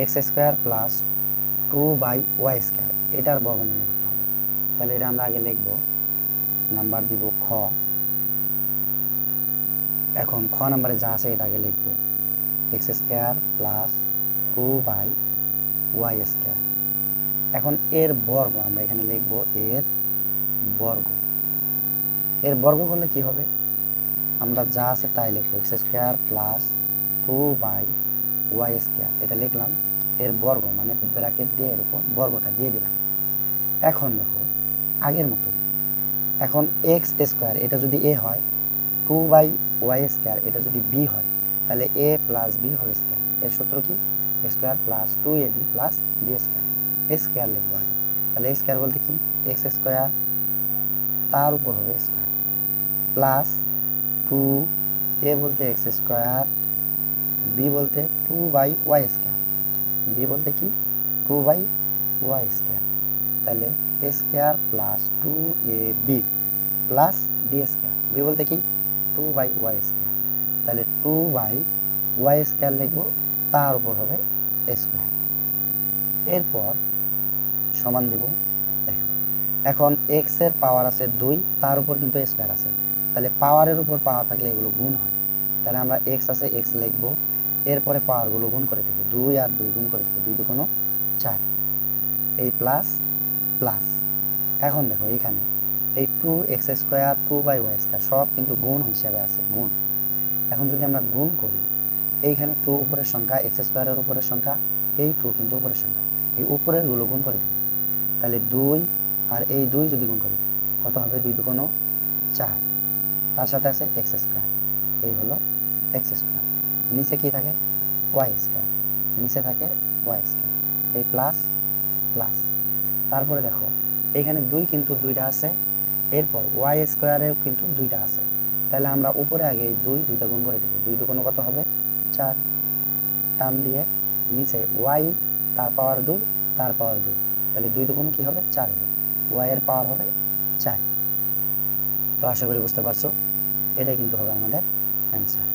X square plus 2/y², এটার বর্গ নির্ণয় করতে হবে। তাহলে এটা আমরা আগে লিখব, নাম্বার দিব খ। এখন খ নাম্বারে যা আছে এটা আগে লিখব, এক্স স্কোয়ার প্লাস 2/y²। এখন এর বর্গ আমরা এখানে লিখব, এর বর্গ। এর বর্গ করলে কি হবে, আমরা যা আছে তাই লিখব, এক্স স্কোয়ার প্লাস 2/y², এটা লিখলাম। এর বর্গ মানে ব্র্যাকেট দিয়ে এর উপর বর্গটা দিয়ে দিলাম। এখন দেখো আগের মতো, এখন এক্স স্কোয়ার এটা যদি এ হয়, 2/y², এটা যদি বি হয়, তাহলে A plus B whole square. এর সূত্র কি, A square plus 2ab plus B square. A square লিখবো আগে। তাহলে এ স্কোয়ার বলতে কি, এক্স স্কোয়ার তার উপর হবে স্কোয়ার প্লাস 2, এ বলতে এক্স স্কোয়ার, বি বলতে 2/y², বি বলতে কি 2/y²। তাহলে A square plus 2ab plus B square, B বলতে কি 2/y²। তাহলে 2/y² লিখবো, তার উপর হবে স্কোয়ার। এরপর সমান দিব, দেখো এখন এক্স এর পাওয়ার আছে 2, তার উপর কিন্তু স্কোয়ার আছে, তাহলে পাওয়ারের উপর পাওয়ার থাকলে এগুলো গুণ হয়। তাহলে আমরা এক্স আছে এক্স লিখবো, এরপরে পাওয়ারগুলো গুণ করে দেবো, 2 আর 2 গুণ করে দেবো, 2 2 4, এই প্লাস প্লাস। এখন দেখো এইখানে এই 2x² 2/y² সব কিন্তু গুণ হিসাবে আছে, গুণ। এখন যদি আমরা গুণ করি, এইখানে 2 উপরের সংখ্যা, x² এর উপরের সংখ্যা, এই 2 কিন্তু উপরের সংখ্যা, এই উপরের গুলো গুণ করে দিই। তাহলে 2 আর এই 2 যদি গুণ করি কত হবে, 2 2 4, তার সাথে আছে x², এই হলো x²। নিচে কি থাকে, y², নিচে থাকে y², এই প্লাস প্লাস। তারপরে দেখো এইখানে 2 কিন্তু 2টা আছে, এরপর y² কিন্তু 2টা আছে, তাহলে আমরা উপরে আগে এই 2টা গুণ করে দেব, 2 2 কত হবে 4, টান দিয়ে নিচে y তার পাওয়ার 2 তার পাওয়ার 2, তাহলে 2 2 কি হবে 4 হবে, y এর পাওয়ার হবে 4। তো আশা করি বুঝতে পারছো, এটাই কিন্তু হবে আমাদের অ্যান্সার।